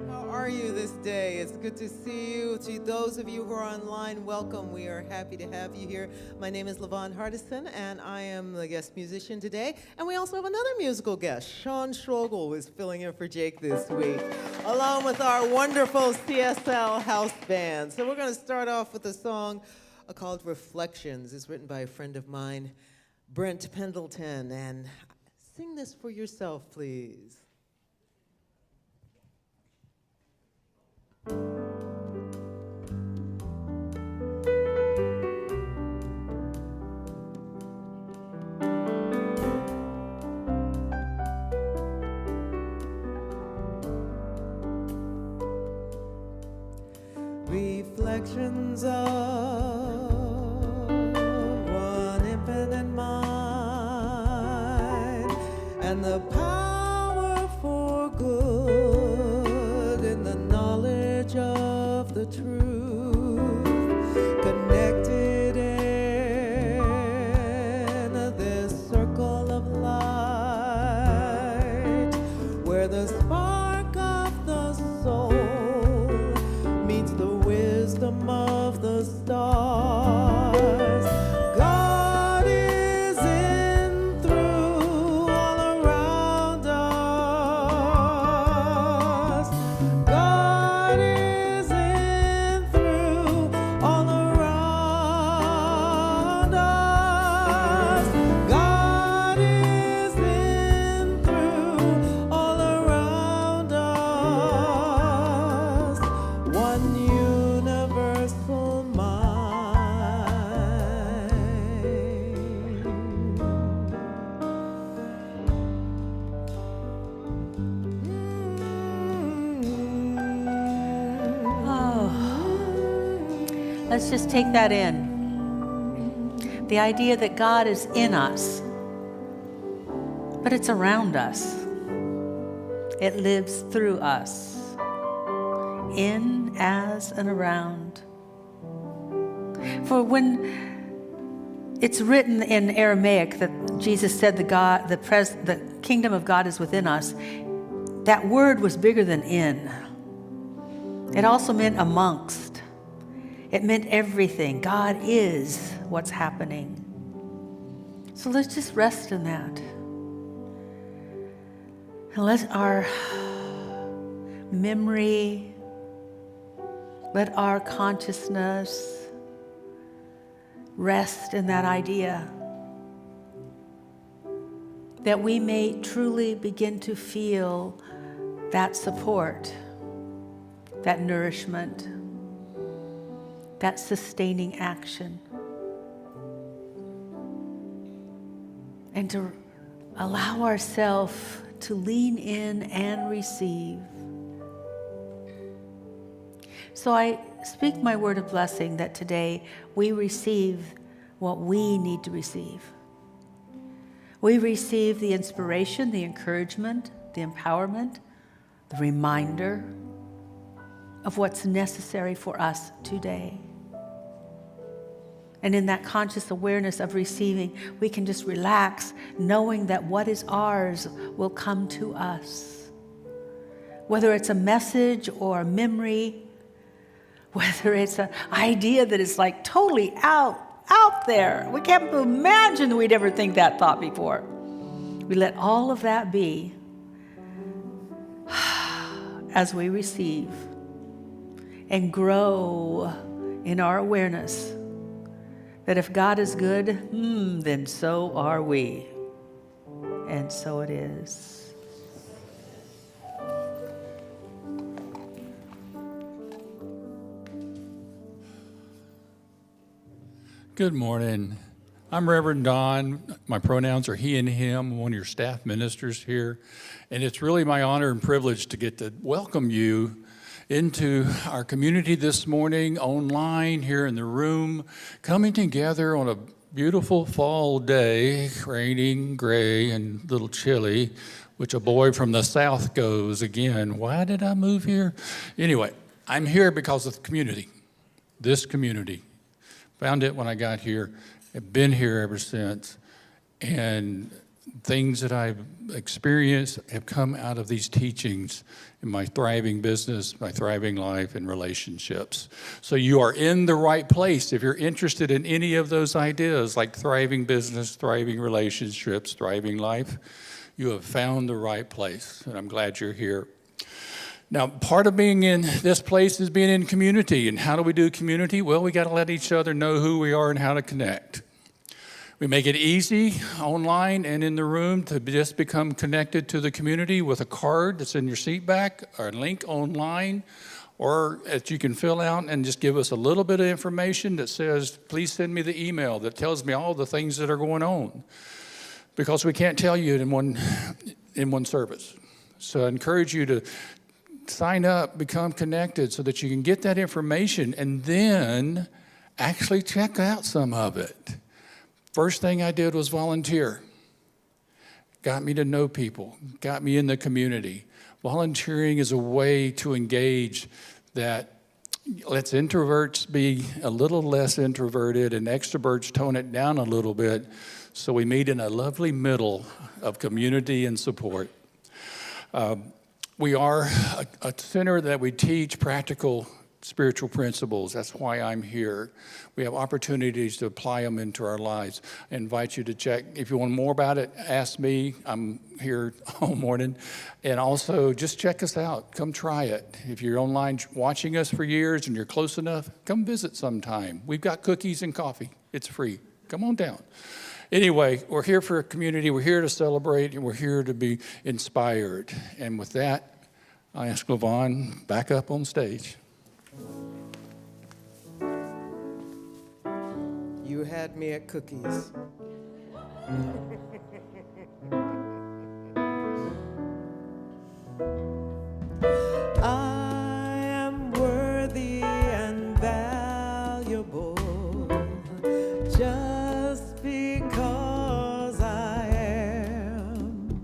How are you this day? It's good to see you. To those of you who are online, welcome. We are happy to have you here. My name is LaVon Hardison, and I am the guest musician today. And we also have another musical guest. Sean Schroegel is filling in for Jake this week, along with our wonderful CSL house band. So we're going to start off with a song called Reflections. It's written by a friend of mine, Brent Pendleton. And sing this for yourself, please. Reflections of one infinite mind and the power for good in the knowledge of the truth, connected in this circle of light where the spark of the soul meets the wisdom of the stars. God is in, through, all around us. God is in, through, all around us. God is in, through, all around us. One universal mind. Oh, let's just take that in. The idea that God is in us, but it's around us. It lives through us, in, as, and around. For when it's written in Aramaic that Jesus said the kingdom of God is within us, that word was bigger than in. It also meant amongst. It meant everything. God is what's happening. So let's just rest in that. And let our memory, let our consciousness rest in that idea that we may truly begin to feel that support, that nourishment, that sustaining action. and to allow ourselves to lean in and receive. So I speak my word of blessing that today we receive what we need to receive. We receive the inspiration, the encouragement, the empowerment, the reminder of what's necessary for us today. And in that conscious awareness of receiving, we can just relax, knowing that what is ours will come to us. Whether it's a message or a memory, whether it's an idea that is like totally out there. We can't imagine we'd ever think that thought before. We let all of that be as we receive and grow in our awareness that if God is good, then so are we. And so it is. Good morning. I'm Reverend Don. My pronouns are he and him. I'm one of your staff ministers here. And it's really my honor and privilege to get to welcome you into our community this morning, online, here in the room, coming together on a beautiful fall day, raining, gray, and a little chilly, which a boy from the south goes again. Why did I move here? Anyway, I'm here because of the community, this community. Found it when I got here, have been here ever since, and things that I've experienced have come out of these teachings in my thriving business, my thriving life, and relationships. So you are in the right place if you're interested in any of those ideas, like thriving business, thriving relationships, thriving life. You have found the right place, and I'm glad you're here. Now, part of being in this place is being in community. And how do we do community? Well, we got to let each other know who we are and how to connect. We make it easy online and in the room to just become connected to the community with a card that's in your seat back or a link online, or that you can fill out and just give us a little bit of information that says, please send me the email that tells me all the things that are going on, because we can't tell you in one service. So I encourage you to sign up, become connected so that you can get that information and then actually check out some of it. First thing I did was volunteer. Got me to know people, got me in the community. Volunteering is a way to engage that lets introverts be a little less introverted and extroverts tone it down a little bit, so we meet in a lovely middle of community and support. We are a center that we teach practical spiritual principles. That's why I'm here. We have opportunities to apply them into our lives. I invite you to check. If you want more about it, ask me. I'm here all morning. And also, just check us out. Come try it. If you're online watching us for years and you're close enough, come visit sometime. We've got cookies and coffee. It's free. Come on down. Anyway, we're here for a community. We're here to celebrate, and we're here to be inspired. And with that, I ask LaVon back up on stage. You had me at cookies. I am worthy and valuable just because I am.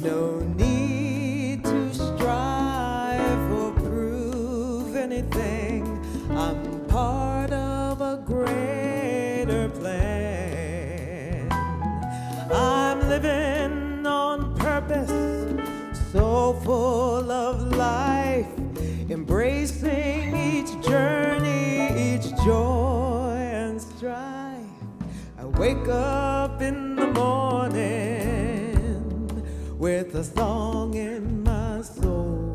No need to strive or prove anything. I'm part of a greater plan. I'm living on purpose, so full of life, embracing each journey, each joy and strife. I wake up in the morning with a song in my soul.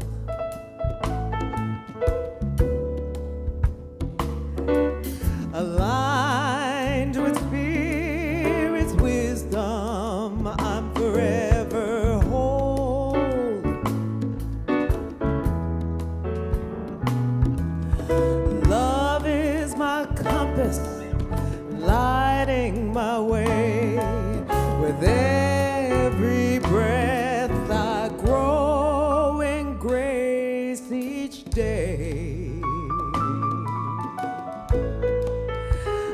Aligned with Spirit's wisdom, I'm forever whole. Love is my compass, lighting my way. With every breath I grow in grace each day.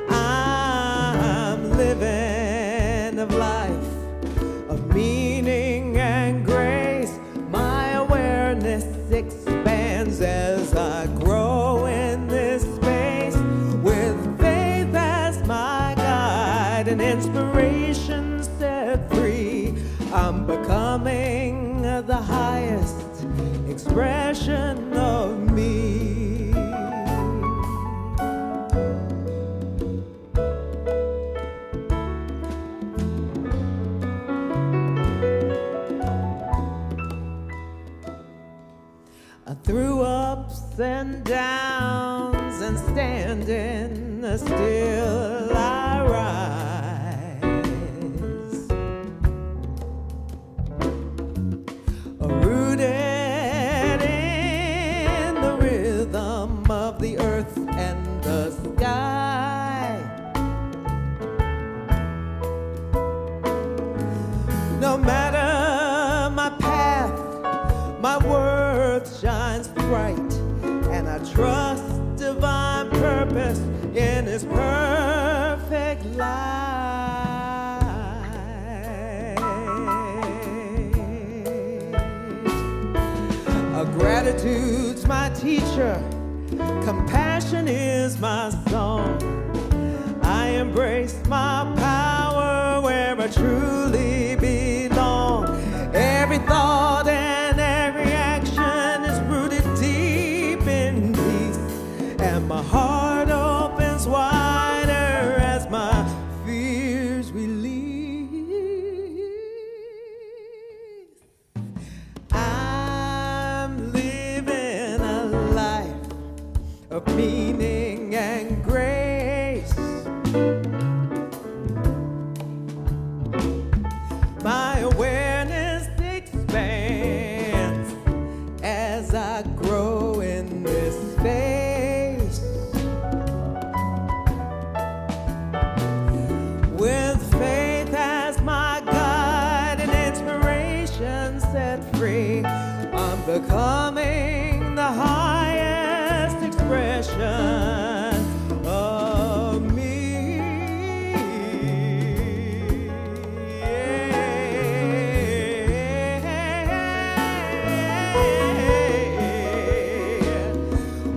I'm living a life of meaning and grace. My awareness expands as I grow in this space. With faith as my guide and inspiration set free, I'm becoming the highest expression of me. Through ups and downs and standing still I rise, rooted in the rhythm of the earth and the sky. No matter my path, my worth shines bright, and I trust divine purpose in His perfect light. Gratitude's my teacher, compassion is my song. I embrace my power where I truly belong. Every thought and every action is rooted deep in peace, and my heart opens wider as my fears release. I'm living a life of meaning and grace. My awareness expands as I grow in this space. With faith as my guide and inspiration set free, I'm becoming the highest expression of me.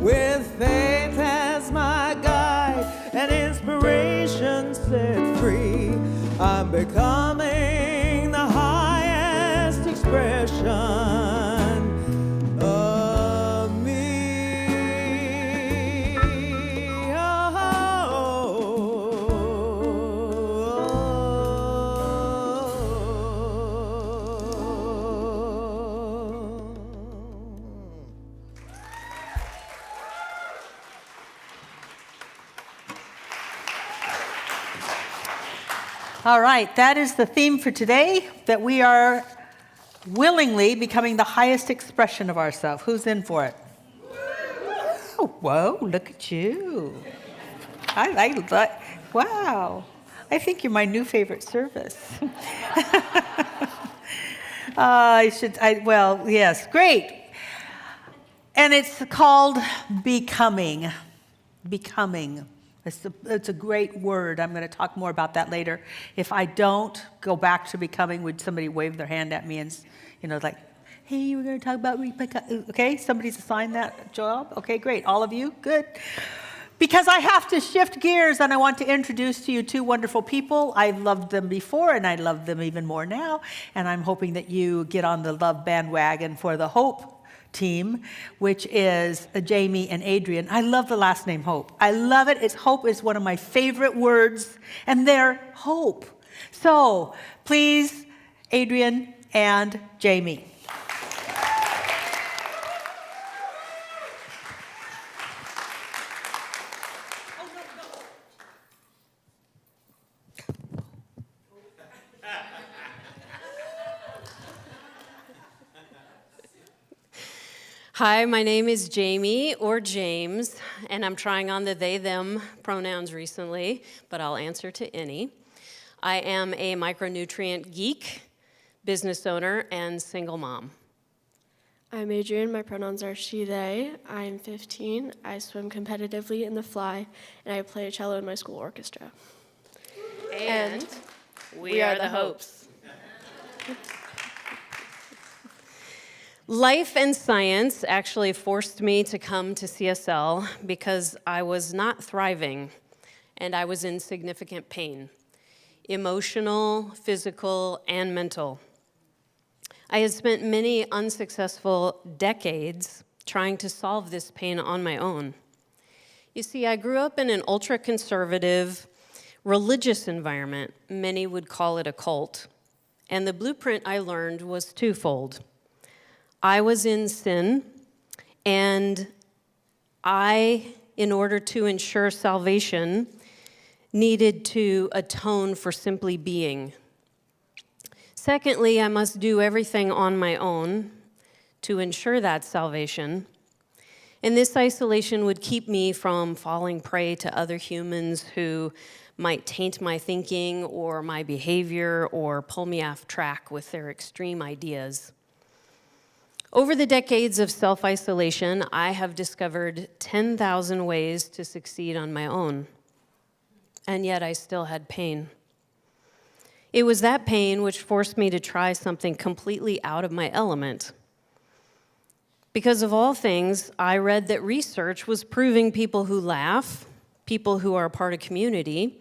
With faith as my guide and inspiration set free, I'm becoming the highest expression of me. All right, that is the theme for today, that we are willingly becoming the highest expression of ourselves. Who's in for it? Oh, whoa, look at you. Wow. I think you're my new favorite service. Yes, great. And it's called becoming. Becoming. It's a great word. I'm going to talk more about that later. If I don't go back to becoming, would somebody wave their hand at me and, like, hey, we're going to talk about okay? Somebody's assigned that job? Okay, great. All of you? Good. Because I have to shift gears, and I want to introduce to you two wonderful people. I've loved them before, and I love them even more now. And I'm hoping that you get on the love bandwagon for the Hope team, which is Jamie and Adrian. I love the last name Hope. I love it. Hope is one of my favorite words, and they're hope. So please, Adrian and Jamie. Hi, my name is Jamie, or James, and I'm trying on the they, them pronouns recently, but I'll answer to any. I am a micronutrient geek, business owner, and single mom. I'm Adrienne. My pronouns are she, they. I'm 15. I swim competitively in the fly, and I play cello in my school orchestra. And we are the Hopes. Life and science actually forced me to come to CSL because I was not thriving and I was in significant pain, emotional, physical, and mental. I had spent many unsuccessful decades trying to solve this pain on my own. You see, I grew up in an ultra-conservative, religious environment. Many would call it a cult. And the blueprint I learned was twofold. I was in sin, and I, in order to ensure salvation, needed to atone for simply being. Secondly, I must do everything on my own to ensure that salvation. And this isolation would keep me from falling prey to other humans who might taint my thinking or my behavior or pull me off track with their extreme ideas. Over the decades of self-isolation, I have discovered 10,000 ways to succeed on my own. And yet I still had pain. It was that pain which forced me to try something completely out of my element. Because of all things, I read that research was proving people who laugh, people who are a part of community,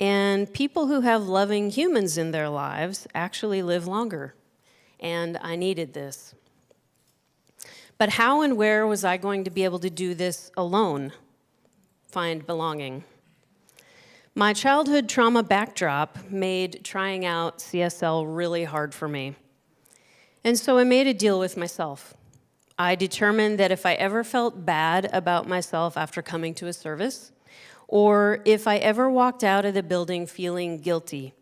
and people who have loving humans in their lives actually live longer. And I needed this. But how and where was I going to be able to do this alone? Find belonging. My childhood trauma backdrop made trying out CSL really hard for me. And so I made a deal with myself. I determined that if I ever felt bad about myself after coming to a service, or if I ever walked out of the building feeling guilty,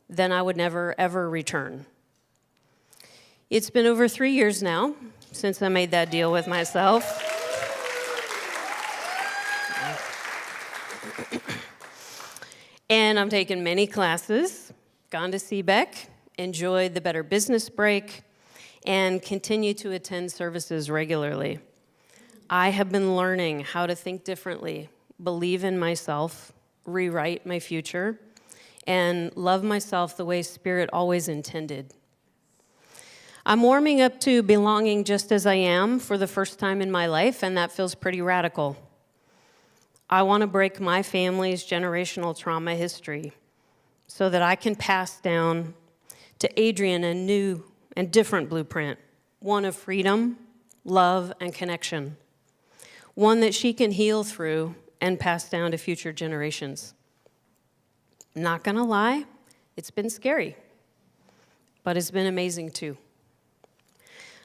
then I would never, ever return. It's been over 3 years now since I made that deal with myself. And I'm taken many classes, gone to CBEC, enjoyed the Better Business Break, and continue to attend services regularly. I have been learning how to think differently, believe in myself, rewrite my future, and love myself the way Spirit always intended. I'm warming up to belonging just as I am for the first time in my life, and that feels pretty radical. I want to break my family's generational trauma history so that I can pass down to Adrienne a new and different blueprint, one of freedom, love, and connection, one that she can heal through and pass down to future generations. Not gonna lie, it's been scary, but it's been amazing too.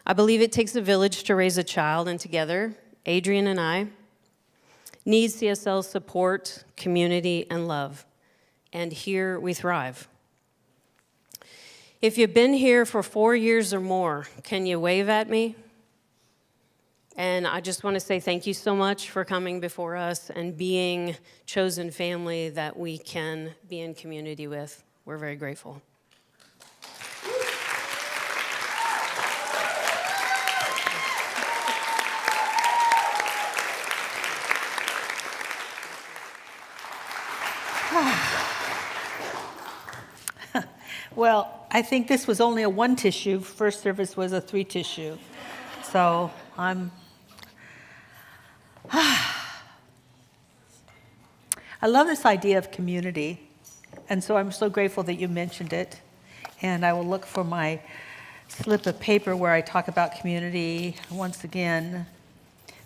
I believe it takes a village to raise a child, and together, Adrienne and I need CSL's support, community, and love. And here we thrive. If you've been here for 4 years or more, can you wave at me? And I just want to say thank you so much for coming before us and being chosen family that we can be in community with. We're very grateful. Well, I think this was only a 1 tissue. First service was a 3 tissue. So I love this idea of community. And so I'm so grateful that you mentioned it. And I will look for my slip of paper where I talk about community once again.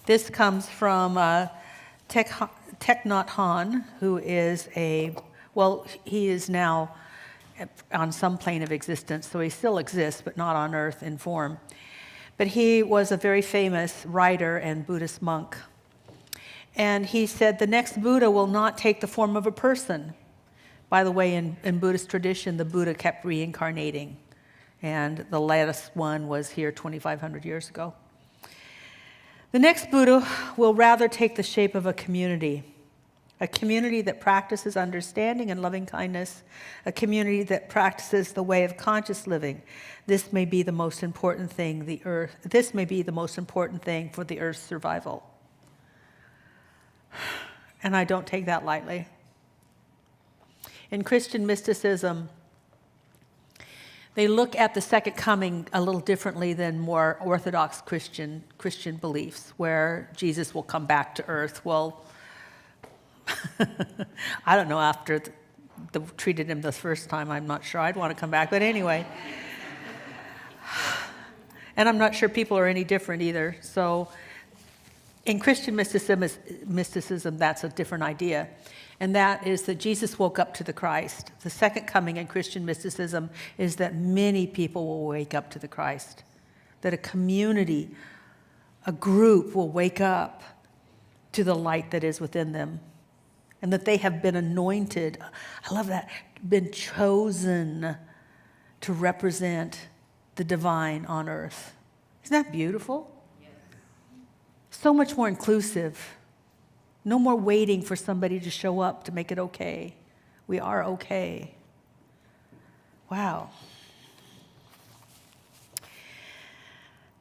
This comes from Thich Nhat Hanh, who is he is now on some plane of existence, so he still exists, but not on earth in form. But he was a very famous writer and Buddhist monk. And he said, the next Buddha will not take the form of a person. By the way, in Buddhist tradition, the Buddha kept reincarnating. And the latest one was here 2,500 years ago. The next Buddha will rather take the shape of a community, a community that practices understanding and loving kindness, a community that practices the way of conscious living. This may be the most important thing for the earth's survival. And I don't take that lightly. In Christian mysticism, they look at the second coming a little differently than more orthodox Christian beliefs, where Jesus will come back to earth. Well, I don't know, after treated him the first time, I'm not sure I'd want to come back, but anyway. And I'm not sure people are any different either. So in Christian mysticism, that's a different idea. And that is that Jesus woke up to the Christ. The second coming in Christian mysticism is that many people will wake up to the Christ. That a community, a group will wake up to the light that is within them. And that they have been anointed, I love that, been chosen to represent the divine on earth. Isn't that beautiful? Yes. So much more inclusive. No more waiting for somebody to show up to make it okay. We are okay. Wow.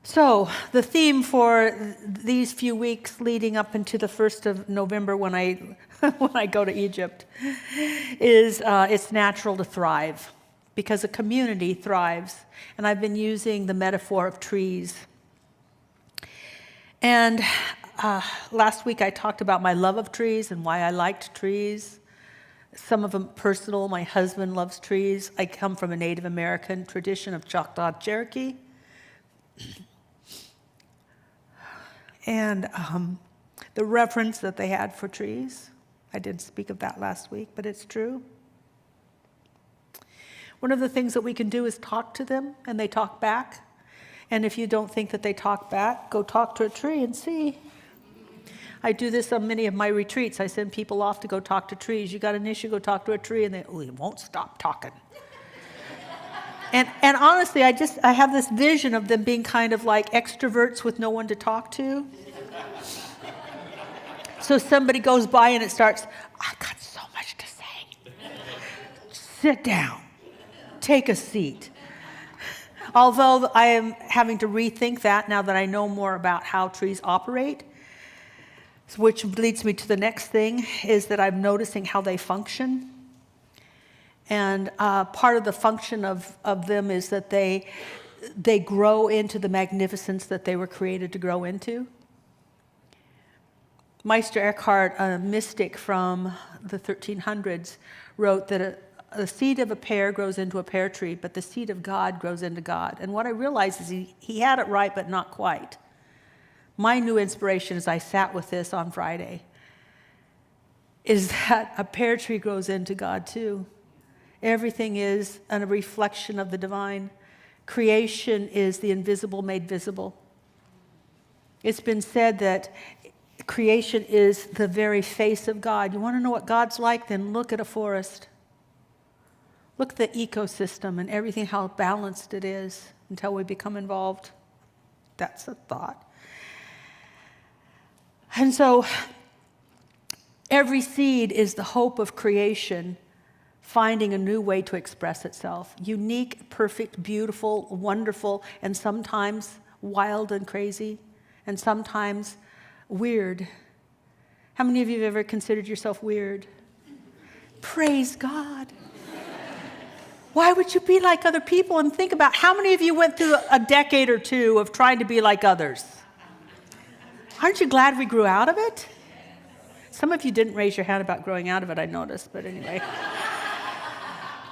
So the theme for these few weeks leading up into the 1st of November when I when I go to Egypt is it's natural to thrive, because a community thrives. And I've been using the metaphor of trees. And last week I talked about my love of trees and why I liked trees. Some of them personal. My husband loves trees. I come from a Native American tradition of Choctaw Cherokee. And the reverence that they had for trees. I didn't speak of that last week, but it's true. One of the things that we can do is talk to them, and they talk back. And if you don't think that they talk back, go talk to a tree and see. I do this on many of my retreats. I send people off to go talk to trees. You got an issue, go talk to a tree, and they won't stop talking. And honestly, I have this vision of them being kind of like extroverts with no one to talk to. So somebody goes by and it starts, I got so much to say. Sit down. Take a seat. Although I am having to rethink that now that I know more about how trees operate, which leads me to the next thing, is that I'm noticing how they function. And part of the function of them is that they grow into the magnificence that they were created to grow into. Meister Eckhart, a mystic from the 1300s, wrote that the seed of a pear grows into a pear tree, but the seed of God grows into God. And what I realized is he had it right, but not quite. My new inspiration as I sat with this on Friday is that a pear tree grows into God too. Everything is a reflection of the divine. Creation is the invisible made visible. It's been said that creation is the very face of God. You want to know what God's like? Then look at a forest. Look at the ecosystem and everything, how balanced it is until we become involved. That's a thought. And so every seed is the hope of creation finding a new way to express itself. Unique, perfect, beautiful, wonderful, and sometimes wild and crazy, and sometimes weird. How many of you have ever considered yourself weird? Praise God. Why would you be like other people? And think about how many of you went through a decade or two of trying to be like others? Aren't you glad we grew out of it? Some of you didn't raise your hand about growing out of it, I noticed, but anyway.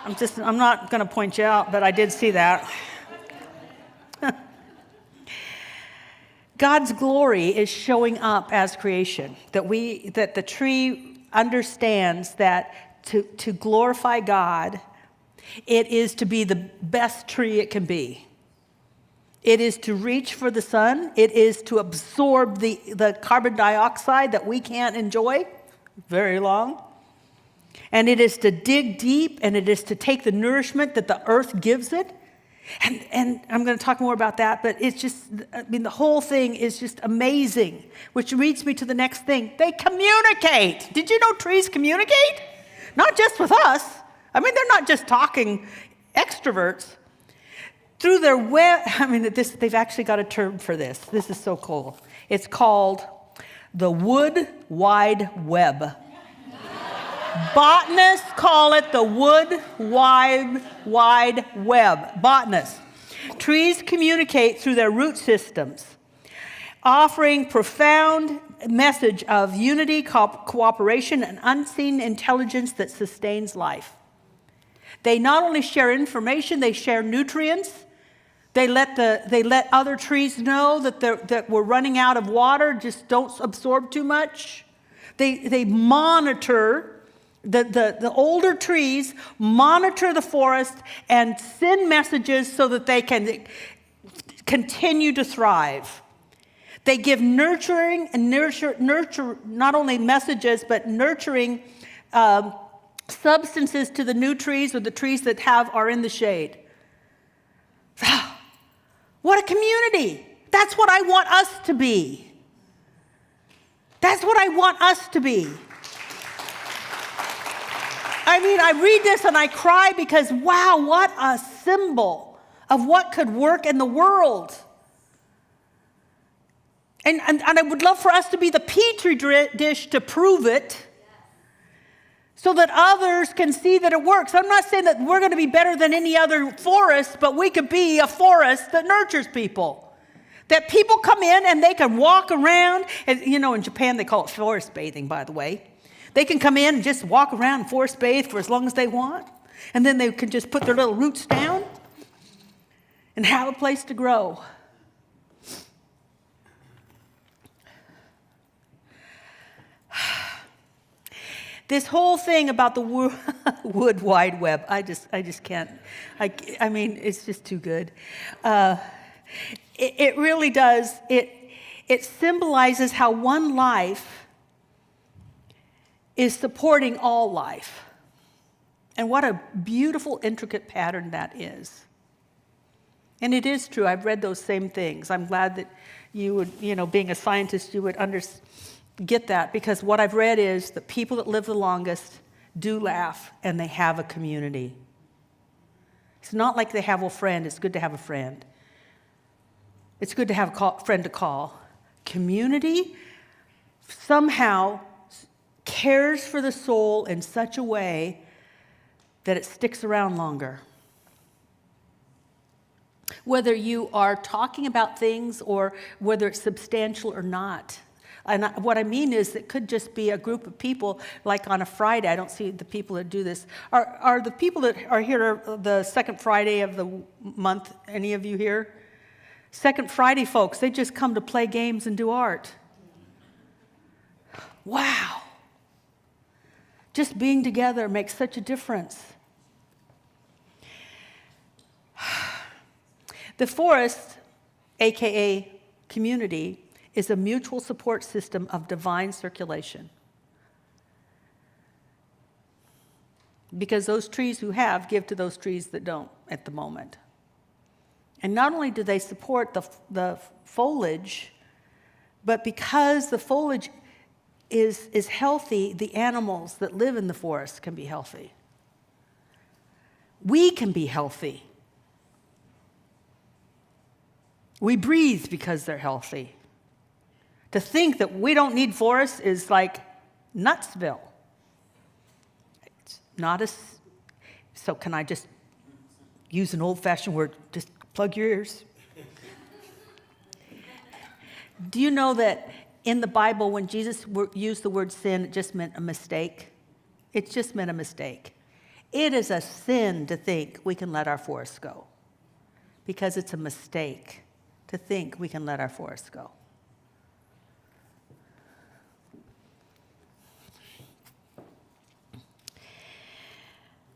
I'm not going to point you out, but I did see that. God's glory is showing up as creation. That the tree understands that to glorify God, it is to be the best tree it can be. It is to reach for the sun. It is to absorb the carbon dioxide that we can't enjoy very long. And it is to dig deep, and it is to take the nourishment that the earth gives it And I'm going to talk more about that, but it's just, I mean, the whole thing is just amazing, which leads me to the next thing. They communicate. Did you know trees communicate? Not just with us. I mean, they're not just talking extroverts. Through their web, I mean, they've actually got a term for this. This is so cool. It's called the Wood Wide Web. Botanists call it the Wood Wide Web. Botanists. Trees communicate through their root systems, offering profound message of unity, cooperation, and unseen intelligence that sustains life. They not only share information, they share nutrients. They let other trees know that we're running out of water. Just don't absorb too much. They monitor. The older trees monitor the forest and send messages so that they can continue to thrive. They give nurture not only messages, but nurturing substances to the new trees or the trees that are in the shade. What a community. That's what I want us to be. That's what I want us to be. I mean, I read this and I cry because, wow, what a symbol of what could work in the world. And I would love for us to be the petri dish to prove it so that others can see that it works. I'm not saying that we're going to be better than any other forest, but we could be a forest that nurtures people. That people come in and they can walk around. And, you know, in Japan, they call it forest bathing, by the way. They can come in and just walk around and forest bathe for as long as they want. And then they can just put their little roots down and have a place to grow. This whole thing about the Wood Wide Web, I just can't. I mean, it's just too good. It really does. It symbolizes how one life is supporting all life. And what a beautiful, intricate pattern that is. And it is true. I've read those same things. I'm glad that you would, being a scientist, you would get that, because what I've read is the people that live the longest do laugh and they have a community. It's not like they have a friend. It's good to have a friend. It's good to have a friend to call. Community somehow cares for the soul in such a way that it sticks around longer. Whether you are talking about things or whether it's substantial or not. And what I mean is it could just be a group of people, like on a Friday. I don't see the people that do this. Are the people that are here the second Friday of the month, any of you here? Second Friday folks, they just come to play games and do art. Wow. Just being together makes such a difference. The forest, aka community, is a mutual support system of divine circulation. Because those trees who have give to those trees that don't at the moment. And not only do they support the foliage, but because the foliage is healthy, the animals that live in the forest can be healthy. We can be healthy. We breathe because they're healthy. To think that we don't need forests is like Nutsville. It's not as, so can I just use an old-fashioned word, just plug your ears? Do you know that in the Bible, when Jesus used the word sin, it just meant a mistake? It just meant a mistake. It is a sin to think we can let our forests go, because it's a mistake to think we can let our forests go.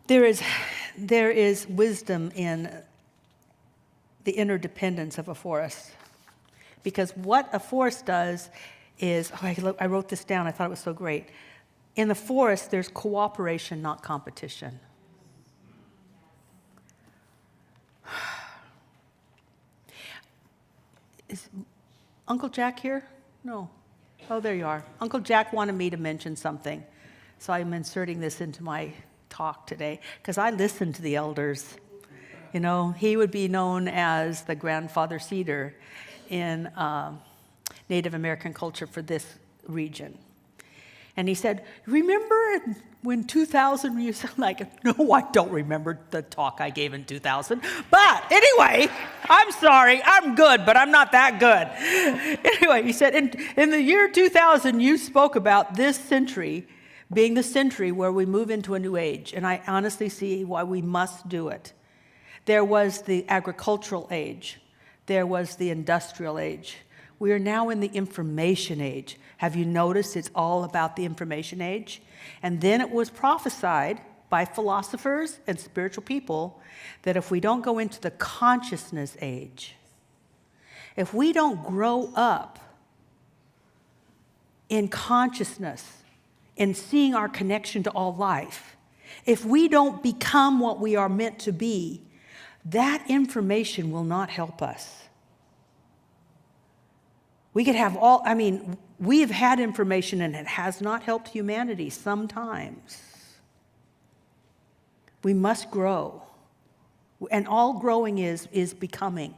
There is wisdom in the interdependence of a forest. Because what a forest does is, I wrote this down, I thought it was so great. In the forest, there's cooperation, not competition. is Uncle Jack here? No. Oh, there you are. Uncle Jack wanted me to mention something. So I'm inserting this into my talk today because I listen to the elders. You know, he would be known as the grandfather cedar in Native American culture for this region. And he said, remember when 2000, you said like, no, I don't remember the talk I gave in 2000. But anyway, I'm sorry, I'm good, but I'm not that good. Anyway, he said, in the year 2000, you spoke about this century being the century where we move into a new age. And I honestly see why we must do it. There was the agricultural age. There was the industrial age. We are now in the information age. Have you noticed it's all about the information age? And then it was prophesied by philosophers and spiritual people that if we don't go into the consciousness age, if we don't grow up in consciousness, in seeing our connection to all life, if we don't become what we are meant to be, that information will not help us. We could have we have had information and it has not helped humanity sometimes. We must grow. And all growing is becoming.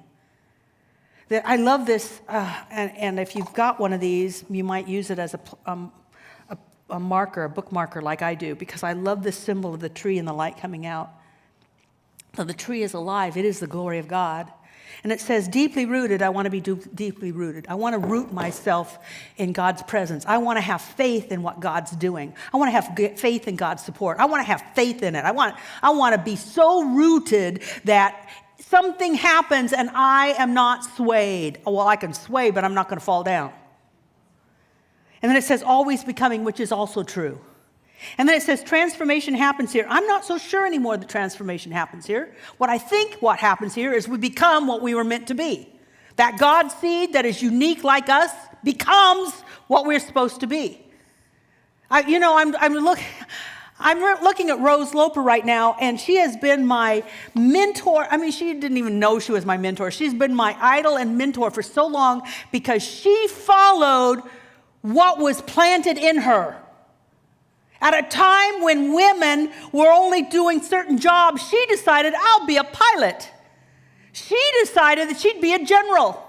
I love this, and if you've got one of these, you might use it as a marker, a book marker like I do, because I love this symbol of the tree and the light coming out. So the tree is alive. It is the glory of God. And it says, deeply rooted, I want to be deeply rooted. I want to root myself in God's presence. I want to have faith in what God's doing. I want to have faith in God's support. I want to have faith in it. I want to be so rooted that something happens and I am not swayed. Well, I can sway, but I'm not going to fall down. And then it says, always becoming, which is also true. And then it says transformation happens here. I'm not so sure anymore that transformation happens here. What I think what happens here is we become what we were meant to be. That God seed that is unique like us becomes what we're supposed to be. I'm looking at Rose Loper right now, and she has been my mentor. I mean, she didn't even know she was my mentor. She's been my idol and mentor for so long because she followed what was planted in her. At a time when women were only doing certain jobs, she decided, I'll be a pilot. She decided that she'd be a general.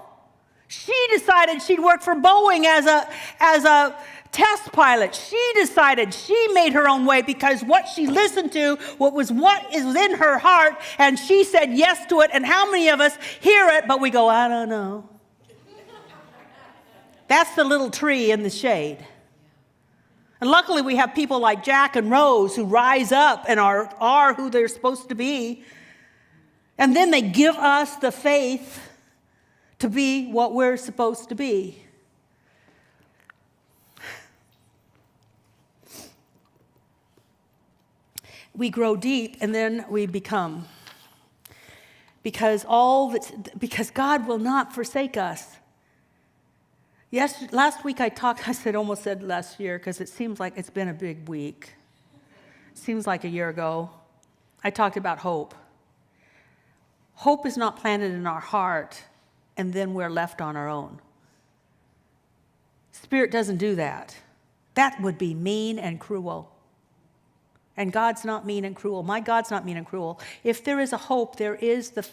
She decided she'd work for Boeing as a test pilot. She decided she made her own way because what she listened to, what is in her heart, and she said yes to it. And how many of us hear it, but we go, I don't know. That's the little tree in the shade. And luckily we have people like Jack and Rose who rise up and are who they're supposed to be. And then they give us the faith to be what we're supposed to be. We grow deep and then we become. Because God will not forsake us. Yes, last week almost said last year, because it seems like it's been a big week. Seems like a year ago. I talked about hope. Hope is not planted in our heart, and then we're left on our own. Spirit doesn't do that. That would be mean and cruel. And God's not mean and cruel. My God's not mean and cruel. If there is a hope, there is the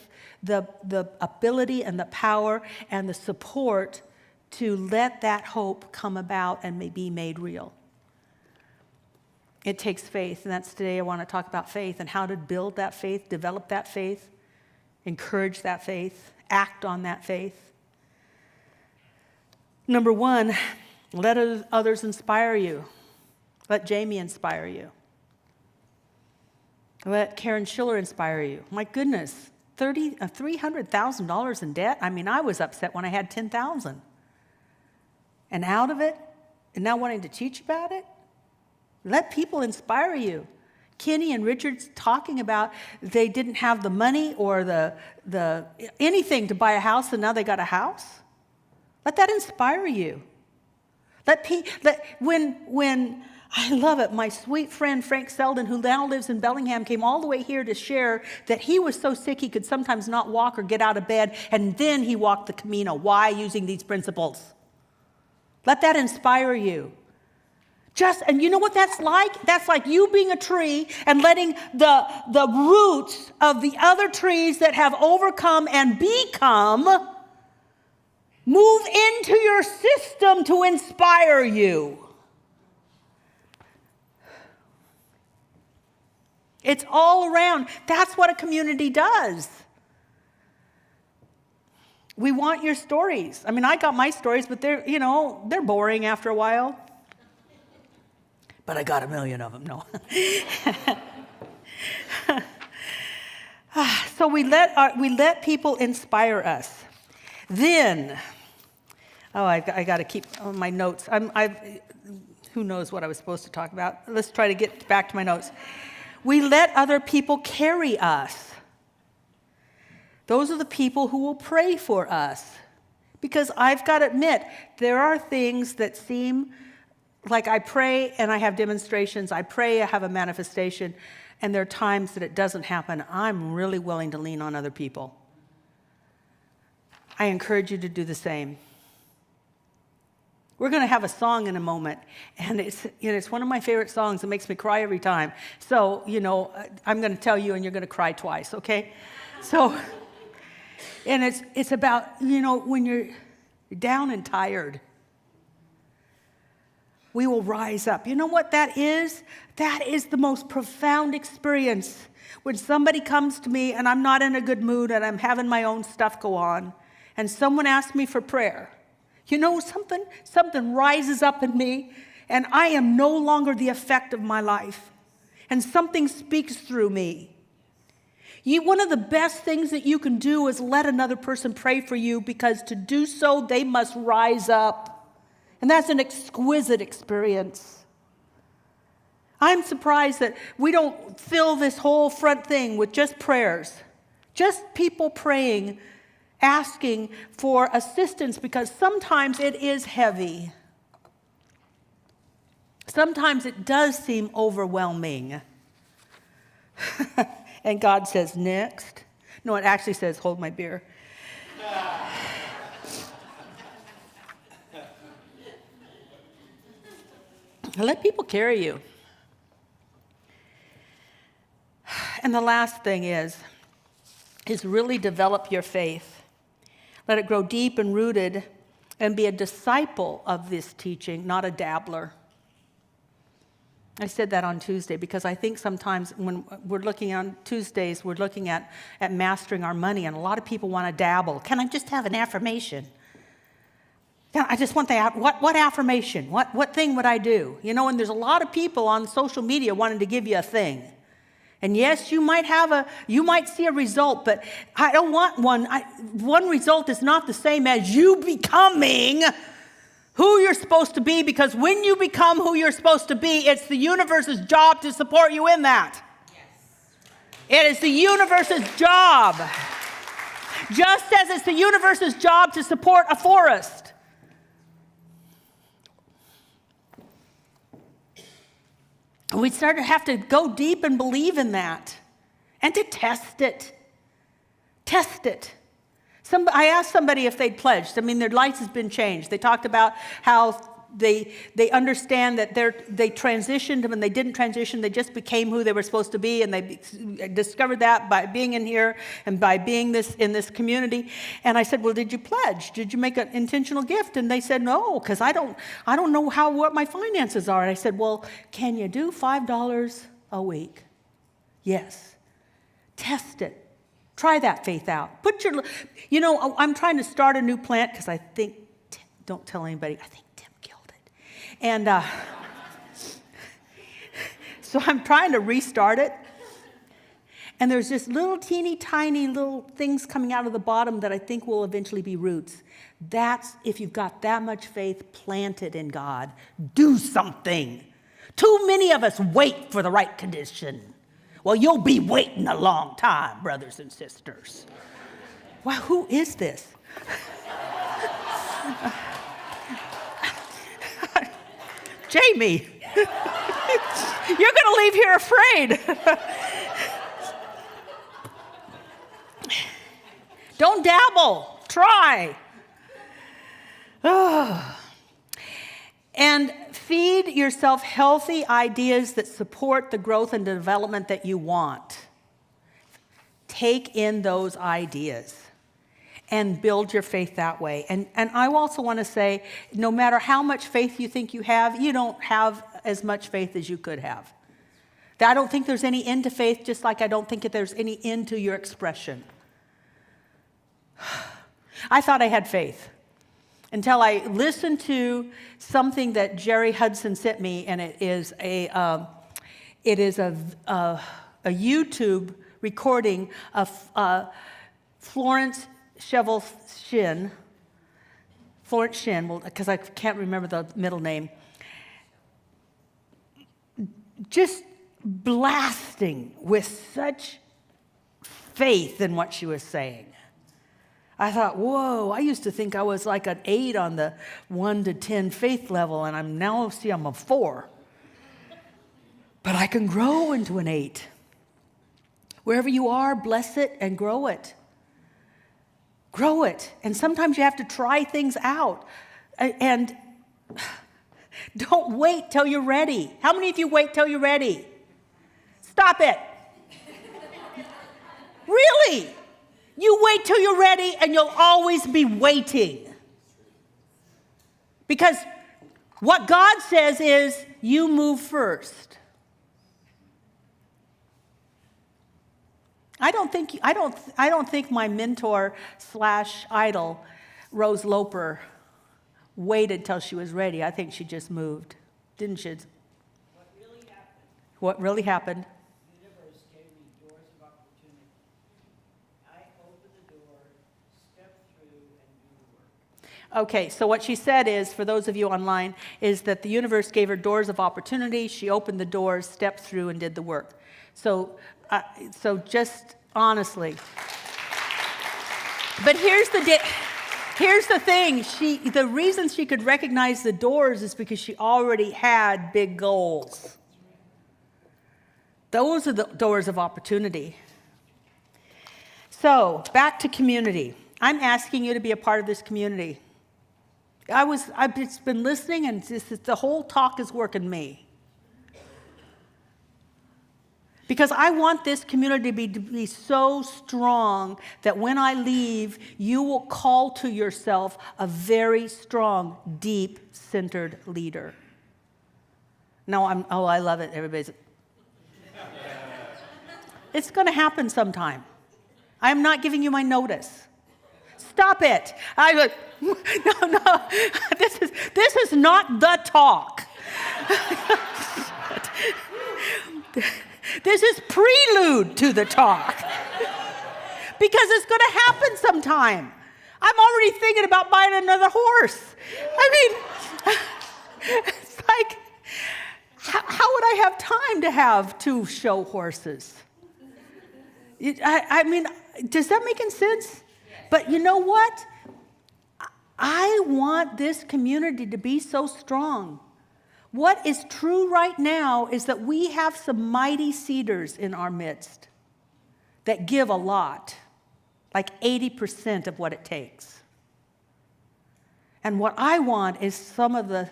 ability and the power and the support to let that hope come about and be made real. It takes faith, and that's today I want to talk about faith and how to build that faith, develop that faith, encourage that faith, act on that faith. Number one, let others inspire you. Let Jamie inspire you. Let Karen Schiller inspire you. My goodness, $300,000 in debt? I mean, I was upset when I had $10,000. And out of it, and now wanting to teach about it? Let people inspire you. Kenny and Richard's talking about they didn't have the money or the anything to buy a house, and now they got a house. Let that inspire you. When I love it. My sweet friend Frank Selden, who now lives in Bellingham, came all the way here to share that he was so sick he could sometimes not walk or get out of bed, and then he walked the Camino. Why? Using these principles. Let that inspire you. And you know what that's like? That's like you being a tree and letting the roots of the other trees that have overcome and become move into your system to inspire you. It's all around. That's what a community does. We want your stories. I mean, I got my stories, but they're boring after a while. But I got a million of them, no. So we let people inspire us. Then, I got to keep my notes. Who knows what I was supposed to talk about? Let's try to get back to my notes. We let other people carry us. Those are the people who will pray for us. Because I've got to admit, there are things that seem like I pray and I have demonstrations. I pray, I have a manifestation, and there are times that it doesn't happen. I'm really willing to lean on other people. I encourage you to do the same. We're going to have a song in a moment, and it's one of my favorite songs. It makes me cry every time. So, I'm going to tell you, and you're going to cry twice, okay? So, and it's about, when you're down and tired, we will rise up. You know what that is? That is the most profound experience. When somebody comes to me and I'm not in a good mood and I'm having my own stuff go on, and someone asks me for prayer, something rises up in me, and I am no longer the effect of my life, and something speaks through me. One of the best things that you can do is let another person pray for you, because to do so, they must rise up. And that's an exquisite experience. I'm surprised that we don't fill this whole front thing with just prayers, just people praying, asking for assistance, because sometimes it is heavy. Sometimes it does seem overwhelming. And God says, next. No, it actually says, hold my beer. Let people carry you. And the last thing is really develop your faith. Let it grow deep and rooted, and be a disciple of this teaching, not a dabbler. I said that on Tuesday because I think sometimes when we're looking on Tuesdays, we're looking at mastering our money, and a lot of people want to dabble. Can I just have an affirmation? I just want that. What affirmation? What thing would I do? And there's a lot of people on social media wanting to give you a thing. And yes, you might see a result, but I don't want one. One result is not the same as you becoming who you're supposed to be, because when you become who you're supposed to be, it's the universe's job to support you in that. Yes. It is the universe's job. Just as it's the universe's job to support a forest. We start to have to go deep and believe in that, and to test it. Test it. I asked somebody if they'd pledged. Their life has been changed. They talked about how they understand that they transitioned, and when they didn't transition, they just became who they were supposed to be, and they discovered that by being in here and by being in this community. And I said, well, did you pledge? Did you make an intentional gift? And they said, no, because I don't know what my finances are. And I said, well, can you do $5 a week? Yes. Test it. Try that faith out. I'm trying to start a new plant because I think, don't tell anybody, I think Tim killed it. And so I'm trying to restart it. And there's just little teeny tiny little things coming out of the bottom that I think will eventually be roots. That's, if you've got that much faith planted in God, do something. Too many of us wait for the right condition. Well, you'll be waiting a long time, brothers and sisters. Wow, who is this? Jamie. You're going to leave here afraid. Don't dabble. Try. And feed yourself healthy ideas that support the growth and development that you want. Take in those ideas and build your faith that way. And I also want to say, no matter how much faith you think you have, you don't have as much faith as you could have. I don't think there's any end to faith, just like I don't think that there's any end to your expression. I thought I had faith until I listened to something that Jerry Hudson sent me, and it is a YouTube recording of Florence Shin, well, because I can't remember the middle name, just blasting with such faith in what she was saying. I thought, whoa, I used to think I was like an 8 on the 1 to 10 faith level, and I'm a 4. But I can grow into an 8. Wherever you are, bless it and grow it. Grow it. And sometimes you have to try things out. And don't wait till you're ready. How many of you wait till you're ready? Stop it. Really? You wait till you're ready and you'll always be waiting. Because what God says is you move first. I don't think my mentor / idol, Rose Loper, waited till she was ready. I think she just moved. Didn't she? What really happened? The universe gave me doors of opportunity. I opened the door, stepped through, and do the work. Okay, so what she said is, for those of you online, is that the universe gave her doors of opportunity. She opened the doors, stepped through, and did the work. So just honestly. But here's the thing. The reason she could recognize the doors is because she already had big goals. Those are the doors of opportunity. So, back to community. I'm asking you to be a part of this community. I've just been listening, and the whole talk is working me. Because I want this community to be so strong that when I leave, you will call to yourself a very strong, deep, centered leader. No, I love it. Everybody's. It's going to happen sometime. I'm not giving you my notice. Stop it. No. This is not the talk. This is prelude to the talk. Because it's going to happen sometime. I'm already thinking about buying another horse. I mean, it's like, how would I have time to have 2 show horses? I mean, does that make any sense? But you know what? I want this community to be so strong. What is true right now is that we have some mighty cedars in our midst that give a lot, like 80% of what it takes. And what I want is some of the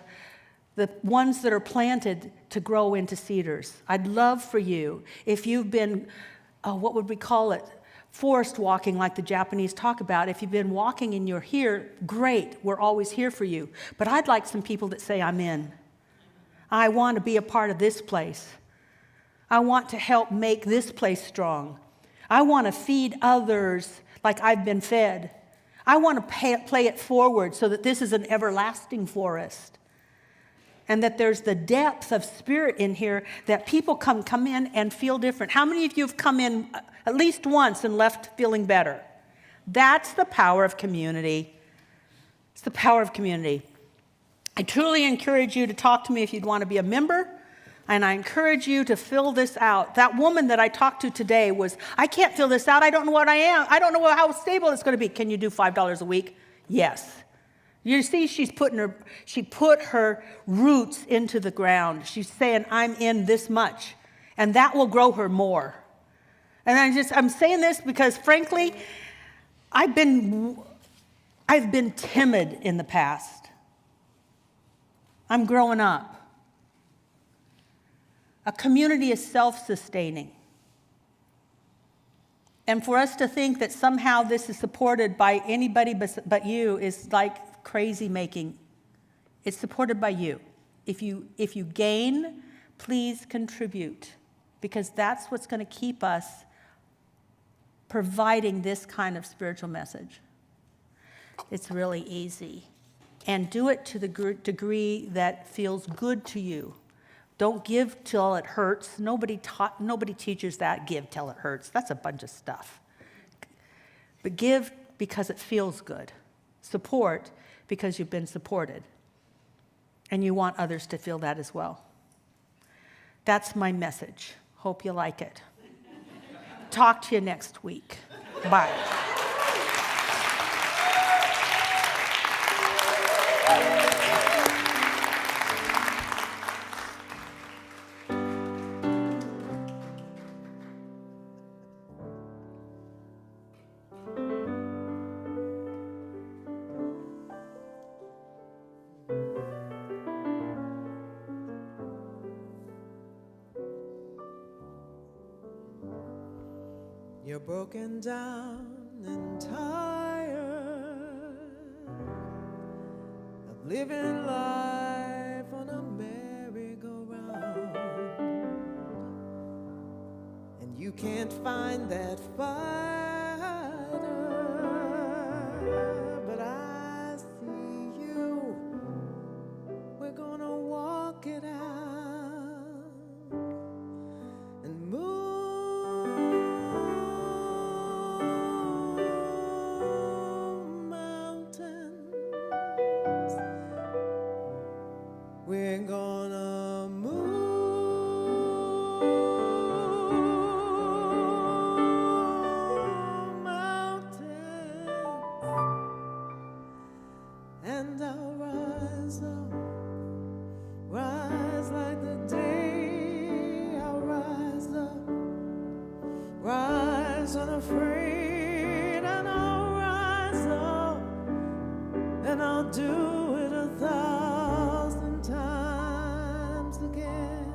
ones that are planted to grow into cedars. I'd love for you, if you've been, what would we call it? Forest walking, like the Japanese talk about. If you've been walking and you're here, great, we're always here for you. But I'd like some people that say, I'm in. I want to be a part of this place. I want to help make this place strong. I want to feed others like I've been fed. I want to play it forward so that this is an everlasting forest. And that there's the depth of spirit in here that people come in and feel different. How many of you have come in at least once and left feeling better? That's the power of community. It's the power of community. I truly encourage you to talk to me if you'd want to be a member, and I encourage you to fill this out. That woman that I talked to today was, I can't fill this out. I don't know what I am. I don't know how stable it's going to be. Can you do $5 a week? Yes. You see, she put her roots into the ground. She's saying, I'm in this much, and that will grow her more. And I'm saying this because, frankly, I've been timid in the past. I'm growing up. A community is self-sustaining. And for us to think that somehow this is supported by anybody but you is like crazy making. It's supported by you. If you gain, please contribute, because that's what's going to keep us providing this kind of spiritual message. It's really easy. And do it to the degree that feels good to you. Don't give till it hurts. Nobody teaches that, give till it hurts. That's a bunch of stuff. But give because it feels good. Support because you've been supported. And you want others to feel that as well. That's my message. Hope you like it. Talk to you next week. Bye. You're broken down and tired of living life on a merry-go-round, and you can't find that fighter, but I see you. We're gonna walk it out and move mountains. We're gonna move mountains, and I'll rise up, rise like the day. I'll rise up, rise unafraid, and I'll rise up, and I'll do it 1,000 times again.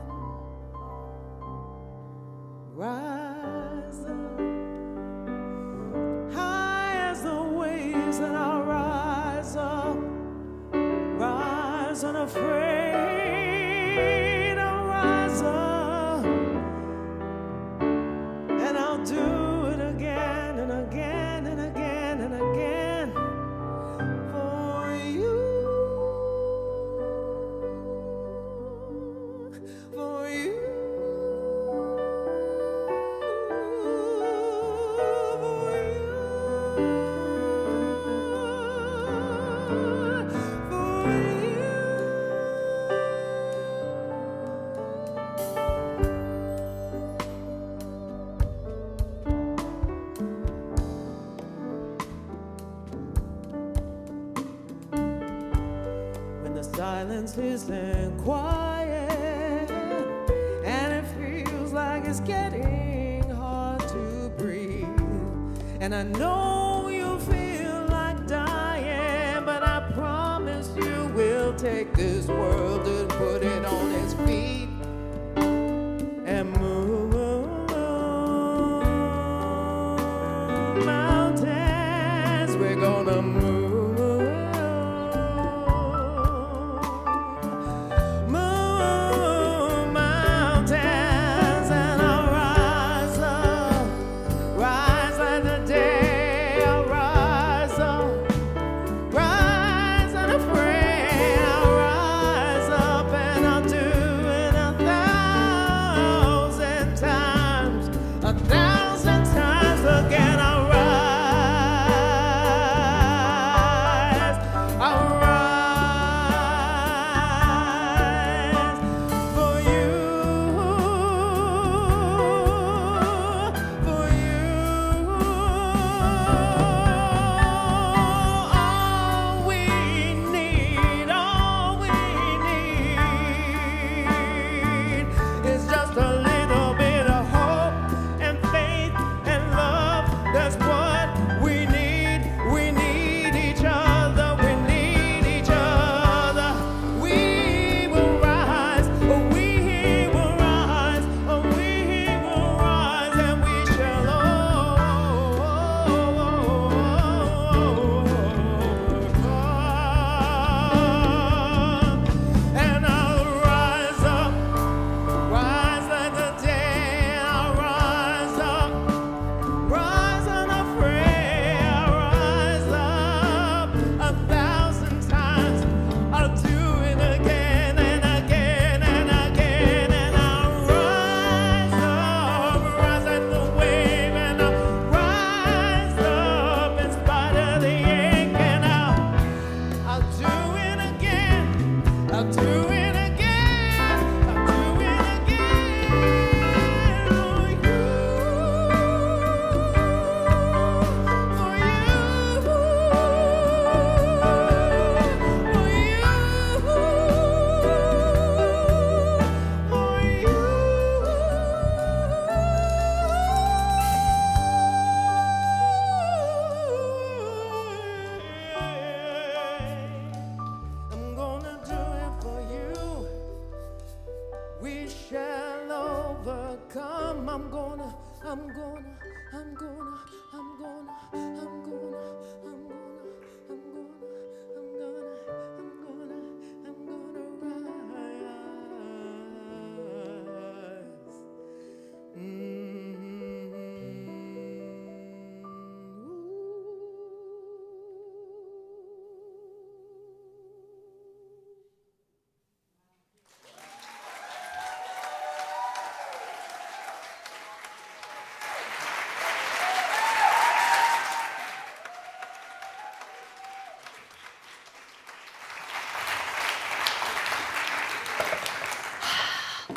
Rise up, high as the waves, and I'll rise up, rise unafraid. I'll rise up, and I'll do it again and again and again and again for you, for you, for you. When the silence isn't quiet and it feels like it's getting hard to breathe, and I know you feel like dying, but I promise you will take this world and put it on its feet and move mountains. We're gonna move mountains, and I'll rise up, rise like the day. I'll rise up, rise unafraid. I'll rise up, and I'll do it 1,000 times, 1,000 times again. I'll rise.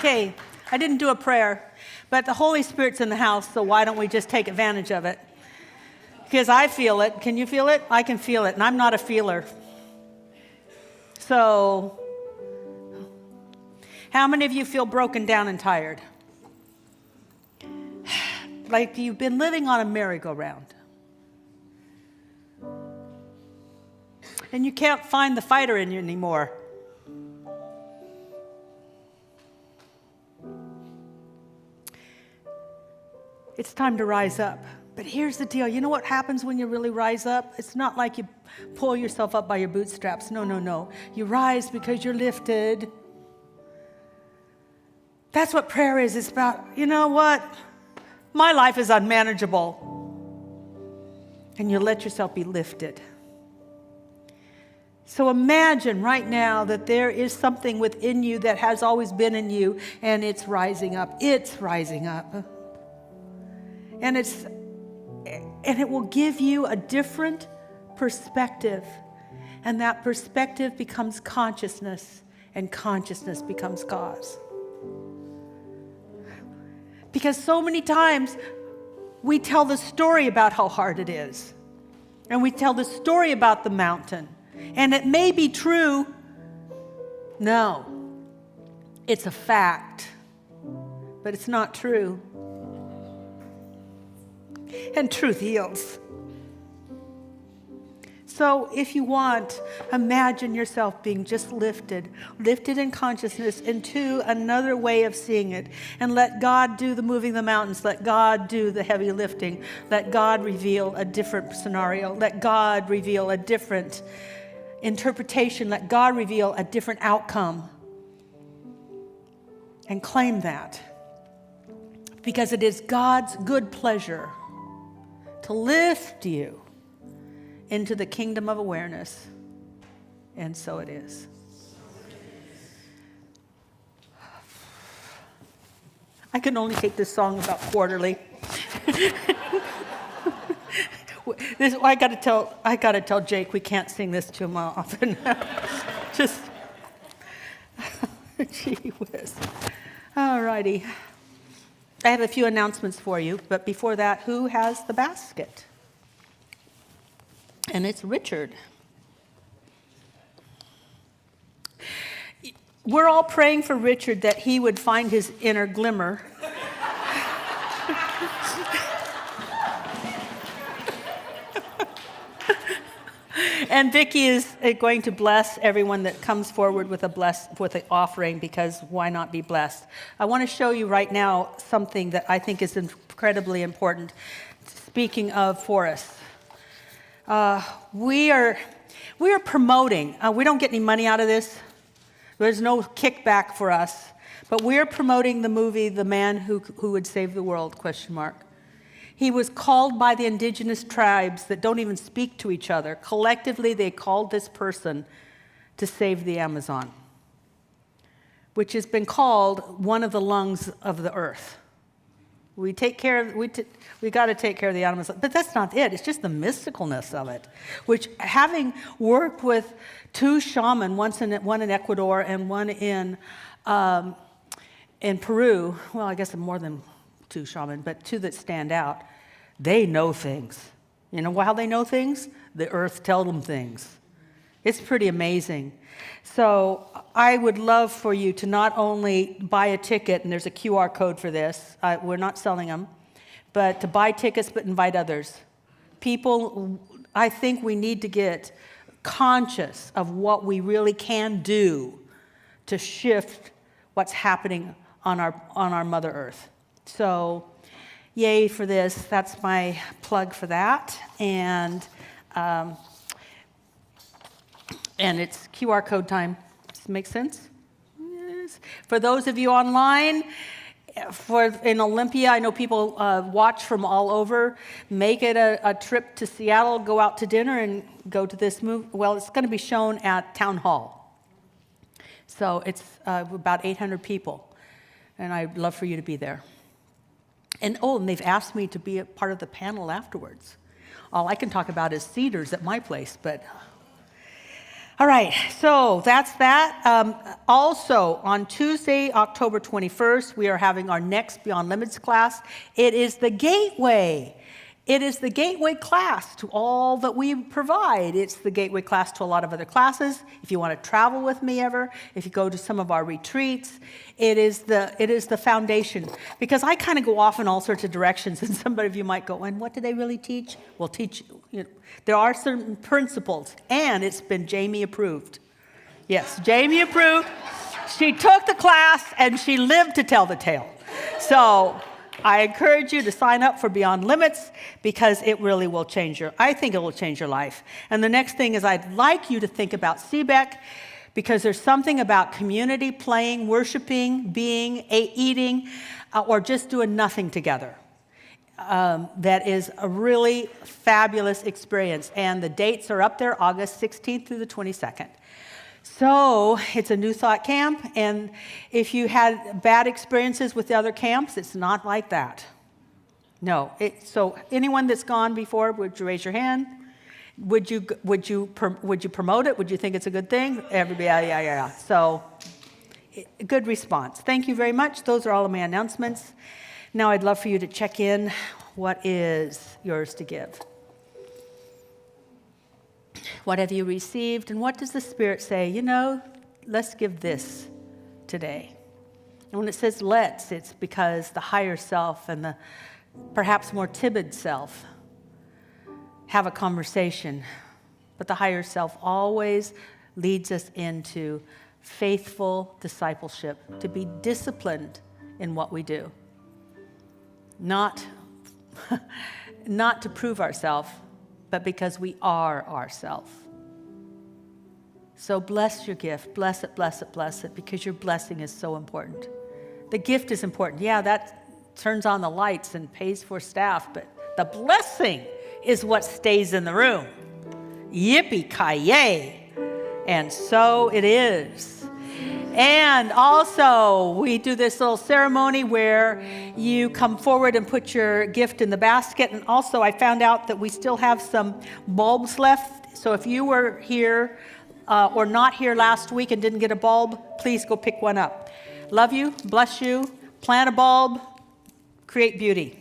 Okay, I didn't do a prayer, but the Holy Spirit's in the house, so why don't we just take advantage of it? Because I feel it. Can you feel it? I can feel it, and I'm not a feeler. So, how many of you feel broken down and tired? Like you've been living on a merry-go-round. And you can't find the fighter in you anymore. It's time to rise up. But here's the deal. You know what happens when you really rise up? It's not like you pull yourself up by your bootstraps. No, no, no. You rise because you're lifted. That's what prayer is. It's about, you know what? My life is unmanageable. And you let yourself be lifted. So imagine right now that there is something within you that has always been in you, and it's rising up. It's rising up. And it will give you a different perspective. And that perspective becomes consciousness, and consciousness becomes cause. Because so many times we tell the story about how hard it is. And we tell the story about the mountain. And it may be true. No, it's a fact. But it's not true. And truth heals. So if you want, imagine yourself being just lifted in consciousness into another way of seeing it. And let God do the moving the mountains. Let God do the heavy lifting. Let God reveal a different scenario. Let God reveal a different interpretation. Let God reveal a different outcome. And claim that. Because it is God's good pleasure to lift you into the kingdom of awareness. And so it is. I can only take this song about quarterly. I gotta tell Jake we can't sing this to him often. Just, gee whiz. All righty. I have a few announcements for you, but before that, who has the basket? And it's Richard. We're all praying for Richard that he would find his inner glimmer. And Vicki is going to bless everyone that comes forward with an offering, because why not be blessed? I want to show you right now something that I think is incredibly important. Speaking of forests, we are promoting. We don't get any money out of this. There's no kickback for us, but we're promoting the movie "The Man Who Would Save the World?" ? He was called by the indigenous tribes that don't even speak to each other. Collectively, they called this person to save the Amazon, which has been called one of the lungs of the earth. We got to take care of the Amazon, but that's not it. It's just the mysticalness of it, which, having worked with two shamans, one in Ecuador and one in Peru. Well, I guess more than two shamans, but two that stand out. They know things. You know how they know things? The earth tells them things. It's pretty amazing. So I would love for you to not only buy a ticket, and there's a QR code for this. We're not selling them, but to buy tickets, but invite others. People, I think we need to get conscious of what we really can do to shift what's happening on our Mother Earth. So, yay for this. That's my plug for that. And it's QR code time. Does it make sense? Yes. For those of you online, in Olympia, I know people watch from all over. Make it a trip to Seattle, go out to dinner, and go to this movie. Well, it's going to be shown at Town Hall. So it's about 800 people. And I'd love for you to be there. And they've asked me to be a part of the panel afterwards. All I can talk about is cedars at my place, but All right, so that's that. Also, on Tuesday, October 21st, we are having our next Beyond Limits class. It is the gateway. It is the gateway class to all that we provide. It's the gateway class to a lot of other classes. If you want to travel with me ever, if you go to some of our retreats, it is the foundation. Because I kind of go off in all sorts of directions, and some of you might go, and what do they really teach? We'll teach, there are certain principles, and it's been Jamie approved. Yes, Jamie approved. She took the class, and she lived to tell the tale. So I encourage you to sign up for Beyond Limits because it really will I think it will change your life. And the next thing is I'd like you to think about CBEC because there's something about community, playing, worshiping, being, eating, or just doing nothing together. That is a really fabulous experience. And the dates are up there, August 16th through the 22nd. So it's a New Thought camp, and if you had bad experiences with the other camps, it's not like that. No. So anyone that's gone before, would you raise your hand? Would you promote it? Would you think it's a good thing? Everybody, yeah. So good response. Thank you very much. Those are all of my announcements. Now I'd love for you to check in. What is yours to give? What have you received? And what does the Spirit say? Let's give this today. And when it says let's, it's because the higher self and the perhaps more timid self have a conversation. But the higher self always leads us into faithful discipleship, to be disciplined in what we do. Not to prove ourselves, but because we are ourselves. So bless your gift. Bless it, bless it, bless it, because your blessing is so important. The gift is important. Yeah, that turns on the lights and pays for staff, but the blessing is what stays in the room. Yippee-ki-yay. And so it is. And also, we do this little ceremony where you come forward and put your gift in the basket. And also, I found out that we still have some bulbs left. So if you were here or not here last week and didn't get a bulb, please go pick one up. Love you, bless you, plant a bulb, create beauty.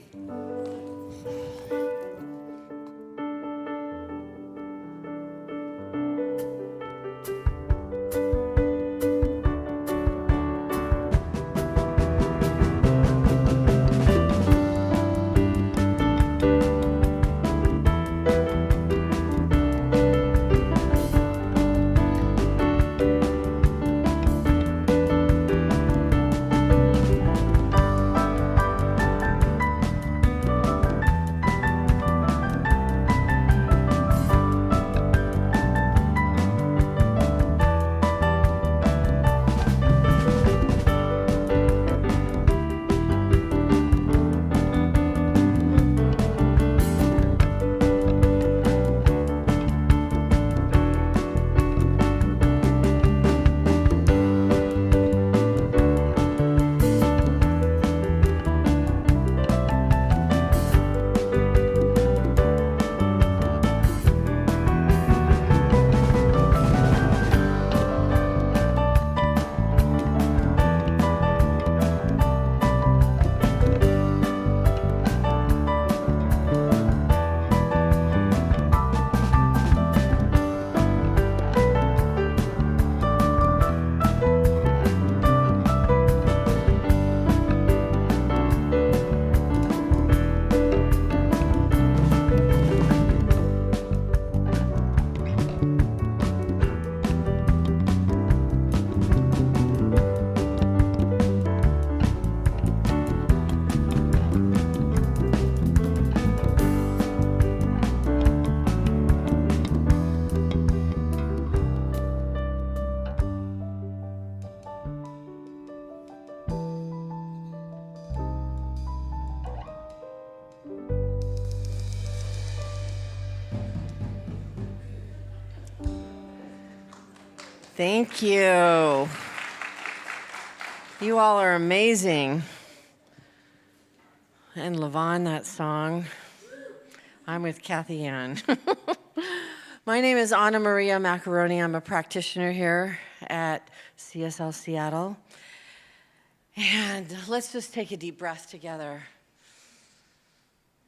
Thank you. You all are amazing. And LaVon, that song, I'm with Kathianne. My name is Anna Maria Macaroni. I'm a practitioner here at CSL Seattle. And let's just take a deep breath together.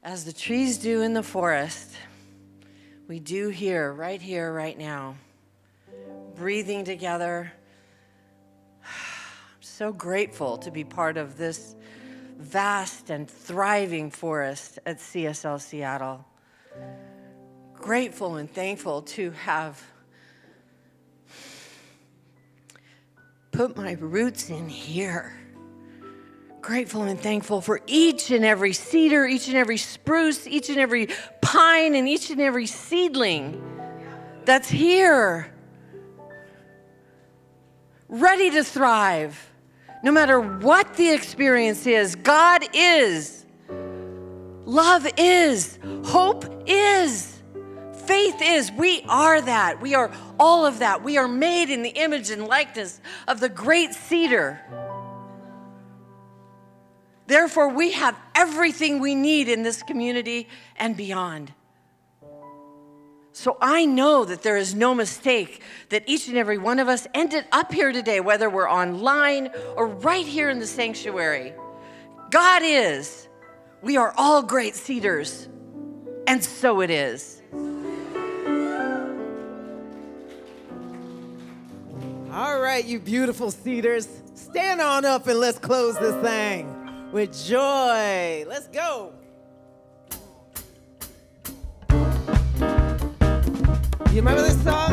As the trees do in the forest, we do here, right now. Breathing together. I'm so grateful to be part of this vast and thriving forest at CSL Seattle. Grateful and thankful to have put my roots in here. Grateful and thankful for each and every cedar, each and every spruce, each and every pine, and each and every seedling that's here, ready to thrive. No matter what the experience is, God is, love is, hope is. Faith is. We are that. We are all of that. We are made in the image and likeness of the great cedar. Therefore, we have everything we need in this community and beyond. So I know that there is no mistake that each and every one of us ended up here today, whether we're online or right here in the sanctuary. God is. We are all great cedars. And so it is. All right, you beautiful cedars, stand on up and let's close this thing with joy. Let's go. You remember this song?